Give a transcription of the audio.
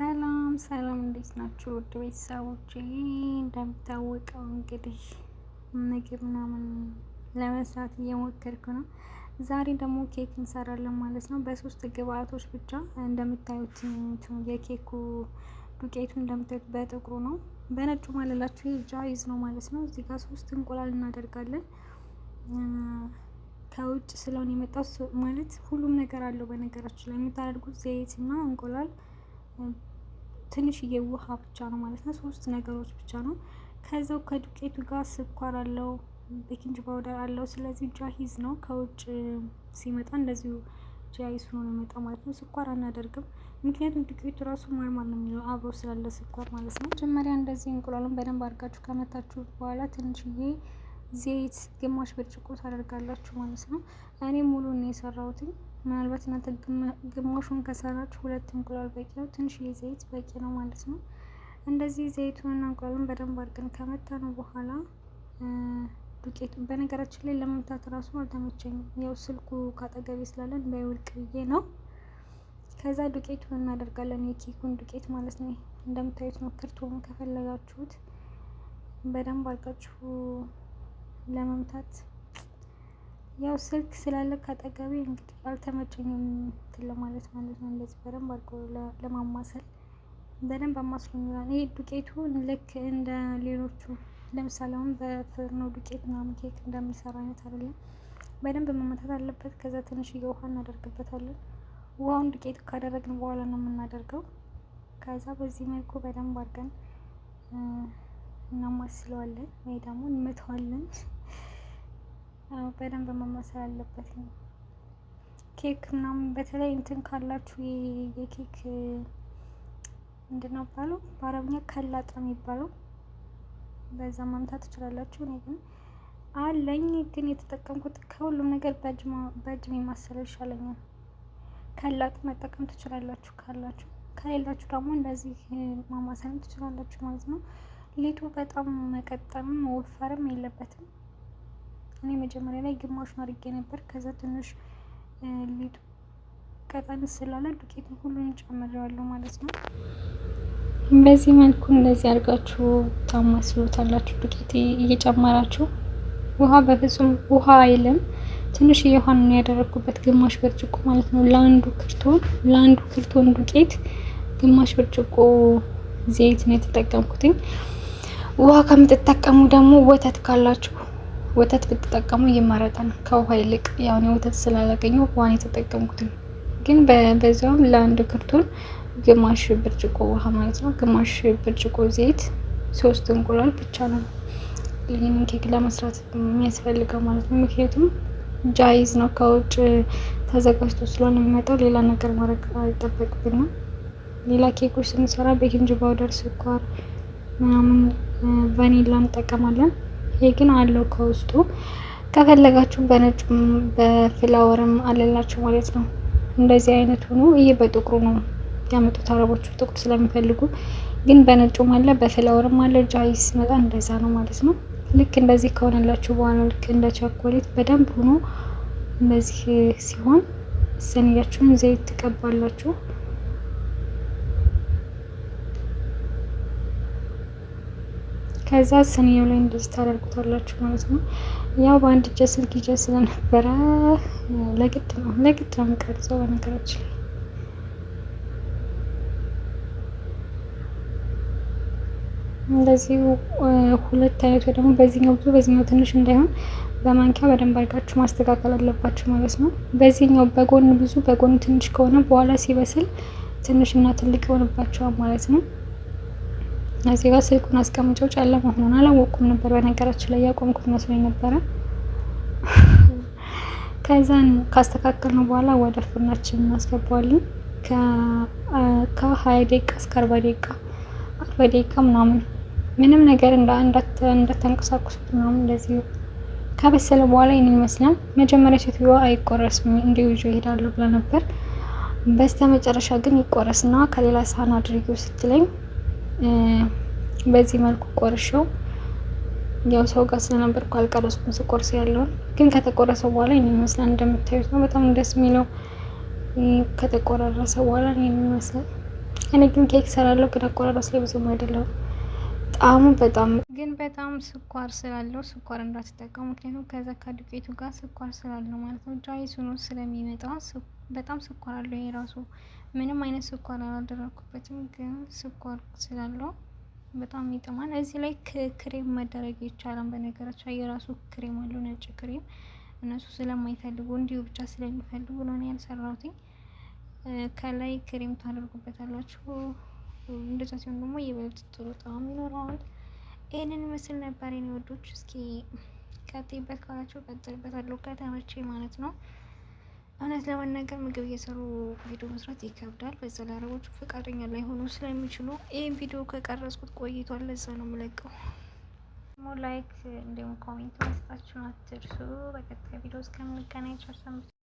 ሰላም ሰላም፣ እንዴት ናችሁ ውድ ቤተሰቦቼ? እንደሚታወቀው እንግዲህ ምግብ ምናምን ለመስራት እየሞከርኩ ነው። ዛሬ ደግሞ ኬክ እንሰራለን ማለት ነው። በሶስት ግብአቶች ብቻ እንደምታዩት የኬኩ ዱቄቱ እንደምታዩት በጥቁሩ ነው። በነጩ ማለላችሁ ጃይዝ ነው ማለት ነው። እዚህ ጋር 3 እንቁላል እናደርጋለን። ከውጭ ስለሆነ የመጣው ማለት ሁሉም ነገር አለው። በነገራችን ላይ የምታደርጉት ዘይት እና እንቁላል ትንሽዬ ውሃ ብቻ ነው ማለት ነው። 3 ነገሮች ብቻ ነው። ከዛው ከዱቄቱ ጋር ስኳር አለው፣ ቤኪንግ ፓውደር አለው። ስለዚህ ጃሂዝ ነው። ከውጭ ሲመጣ እንደዚሁ ጃሂዝ ሆኖ ነው የመጣው ማለት ነው። ስኳር አናደርግም፣ ምክንያቱም ዱቄቱ ራሱ ማርማር ነው የሚለው አብሮ ስላለ ስኳር ማለት ነው። መጀመሪያ እንደዚህ እንቁላሉን በደንብ አድርጋችሁ ከመታችሁ በኋላ ትንሽዬ ዘይት ግማሽ ብርጭቆ ታደርጋላችሁ ማለት ነው። እኔ ሙሉን ነው የሰራሁትኝ። ምናልባት እናንተ ግማሹን ከሰራችሁ 2 እንቁላል በቂ ነው። ትንሽዬ ዘይት በቂ ነው ማለት ነው። እንደዚህ ዘይቱንና እንቁላሉን በደንብ አድርገን ከመታ ነው በኋላ ዱቄቱ በነገራችን ላይ ለመምታት ራሱ አልተመቸኝም። ያው ስልኩ ካጠገቤ ስላለ እንዳይወልቅ ብዬ ነው። ከዛ ዱቄቱን እናደርጋለን፣ የኬኩን ዱቄት ማለት ነው። እንደምታዩት ነው። ክርቶን ከፈለጋችሁት በደንብ አድርጋችሁ ለመምታት ያው ስልክ ስላለ ካጠገቤ እንግዲህ አልተመቸኝም እንትን ለማለት ማለት ነው። እንደዚህ በደንብ አድርጎ ለማማሰል በደንብ አማስሉኛል። ይሄ ዱቄቱን ልክ እንደ ሌሎቹ ለምሳሌ አሁን በፍርኖ ዱቄት ምናምን ኬክ እንደሚሰራ አይነት አይደለም። በደንብ መመታት አለበት። ከዛ ትንሽዬ ውሃ እናደርግበታለን። ውሃውን ዱቄት ካደረግን በኋላ ነው የምናደርገው። ከዛ በዚህ መልኩ በደንብ አድርገን እናማስለዋለን ወይ ደግሞ እንመተዋለን። በደንብ መማሰል አለበት። ኬክ ምናምን በተለይ እንትን ካላችሁ የኬክ ምንድነው የሚባለው በአረብኛ ከላጣ የሚባለው በዛ ማምታት ትችላላችሁ። እኔ ግን አለኝ፣ ግን የተጠቀምኩት ከሁሉም ነገር በእጅ የሚማሰለው ይሻለኛል። ከላጥ መጠቀም ትችላላችሁ ካላችሁ፣ ከሌላችሁ ደግሞ እንደዚህ ማማሰልም ትችላላችሁ ማለት ነው። ሊጡ በጣም መቀጠንም መወፈርም የለበትም። እኔ መጀመሪያ ላይ ግማሹን አድርጌ ነበር። ከዛ ትንሽ ሊጡ ቀጠን ስላለ ዱቄቱን ሁሉንም ጨምሬዋለሁ ማለት ነው። በዚህ መልኩ እንደዚህ አድርጋችሁ ታማስሉታላችሁ። ዱቄት እየጨመራችሁ ውሃ በፍጹም ውሃ አይልም። ትንሽ ውሃ ነው ያደረኩበት፣ ግማሽ ብርጭቆ ማለት ነው። ለአንዱ ክርቶን ዱቄት ግማሽ ብርጭቆ ዘይት ነው የተጠቀምኩትኝ። ውሃ ከምትጠቀሙ ደግሞ ወተት ካላችሁ ወተት ብትጠቀሙ ይመረጣል ከውሃ ይልቅ። ያው እኔ ወተት ስላላገኘሁ ውሃን የተጠቀምኩትኝ። ግን በዛውም ለአንድ ክርቶን ግማሽ ብርጭቆ ውሃ ማለት ነው፣ ግማሽ ብርጭቆ ዘይት፣ 3 እንቁላል ብቻ ነው ይህንን ኬክ ለመስራት የሚያስፈልገው ማለት ነው። ምክንያቱም ጃይዝ ነው፣ ከውጭ ተዘጋጅቶ ስለሆነ የሚመጣው ሌላ ነገር ማድረግ አይጠበቅብንም። ሌላ ኬኮች ስንሰራ ቤኪንግ ፓውደር፣ ስኳር ምናምን ቫኒላ እንጠቀማለን። ይሄ ግን አለው ከውስጡ። ከፈለጋችሁ በነጭም በፍላወርም አለላችሁ ማለት ነው። እንደዚህ አይነት ሆኖ ይሄ በጥቁሩ ነው ያመጡት አረቦቹ፣ ጥቁር ስለሚፈልጉ። ግን በነጩም አለ በፍላወርም አለ። ጃይዝ ሲመጣ እንደዛ ነው ማለት ነው። ልክ እንደዚህ ከሆነላችሁ በኋላ ልክ እንደ ቸኮሌት በደንብ ሆኖ እንደዚህ ሲሆን ስንያችሁን ዘይት ትቀባላችሁ። ከዛ ስኒው ላይ እንደዚህ ታደርጉታላችሁ ማለት ነው። ያው በአንድ እጄ ስልክ ይዤ ስለነበረ ለግድ ነው የምቀርጸው። በነገራችን ላይ እንደዚህ 2 አይነት ወይ ደግሞ በዚህኛው ብዙ በዚህኛው ትንሽ እንዳይሆን በማንኪያ በደንብ አድርጋችሁ ማስተካከል አለባችሁ ማለት ነው። በዚህኛው በጎን ብዙ በጎን ትንሽ ከሆነ በኋላ ሲበስል ትንሽና ትልቅ ይሆንባቸዋል ማለት ነው። እዚህ ጋር ስልኩን አስቀምጨው ጨለማ ሆኖ አላወቅኩም ነበር። በነገራችን ላይ ያቆምኩት መስሎኝ ነበረ። ከዛን ካስተካከልነው በኋላ ወደ ፍርናችን እናስገባዋለን። ከ20 ደቂቃ እስከ 40 ደቂቃ ምናምን ምንም ነገር እንዳታንቀሳቅሱት ምናምን እንደዚህ ከበሰለ በኋላ ይሄን ይመስላል። መጀመሪያ ሴትዮዋ አይቆረስም እንዲሁ ይዞ ይሄዳሉ ብላ ነበር። በስተመጨረሻ ግን ይቆረስና ከሌላ ሳህን አድርጊው ስትለኝ በዚህ መልኩ ቆርሼው፣ ያው ሰው ጋር ስለነበርኩ አልቀረስኩም ስቆርስ ያለውን። ግን ከተቆረሰ በኋላ ይሄን ይመስላል። እንደምታዩት ነው። በጣም ደስ የሚለው ከተቆራረሰ በኋላ ይሄን ይመስላል። እኔ ግን ኬክ ሰራለሁ፣ ግን አቆራረስ ላይ ብዙም አይደለሁም። ጣዕሙ በጣም ስኳር ስላለው ስኳር እንዳትጠቀሙ፣ ምክንያቱም ከዛ ከዱቄቱ ጋር ስኳር ስላለው ማለት ነው። ጃይሱ ነው ስለሚመጣ በጣም ስኳር አለው። ይሄ ራሱ ምንም አይነት ስኳር አላደረኩበትም፣ ግን ስኳር ስላለው በጣም ይጥማል። እዚህ ላይ ክሬም መደረግ ይቻላል። በነገራችን የራሱ ክሬም አለው፣ ነጭ ክሬም። እነሱ ስለማይፈልጉ እንዲሁ ብቻ ስለሚፈልጉ ነው እኔ ያልሰራሁትኝ። ከላይ ክሬም ታደርጉበታላችሁ። እንደዛ ሲሆን ደግሞ ይበልጥ ጥሩ ጣዕም ይኖረዋል። ይህንን ምስል ነበር የኔ ወዶች። እስኪ ቀጥይበት ካላችሁ ቀጥልበታለሁ፣ ከተመቼ ማለት ነው። እውነት ለመናገር ምግብ እየሰሩ ቪዲዮ መስራት ይከብዳል። በዛ ላይ አረቦቹ ፈቃደኛ ላይሆኑ ስለሚችሉ ይህን ቪዲዮ ከቀረጽኩት ቆይቷል። ለዛ ነው የምለቀው። ላይክ እንዲሁም ኮሜንት መስጣችሁን አትርሱ። በቀጣይ ቪዲዮ እስከምንገናኝ ቸር ሰንብቱ።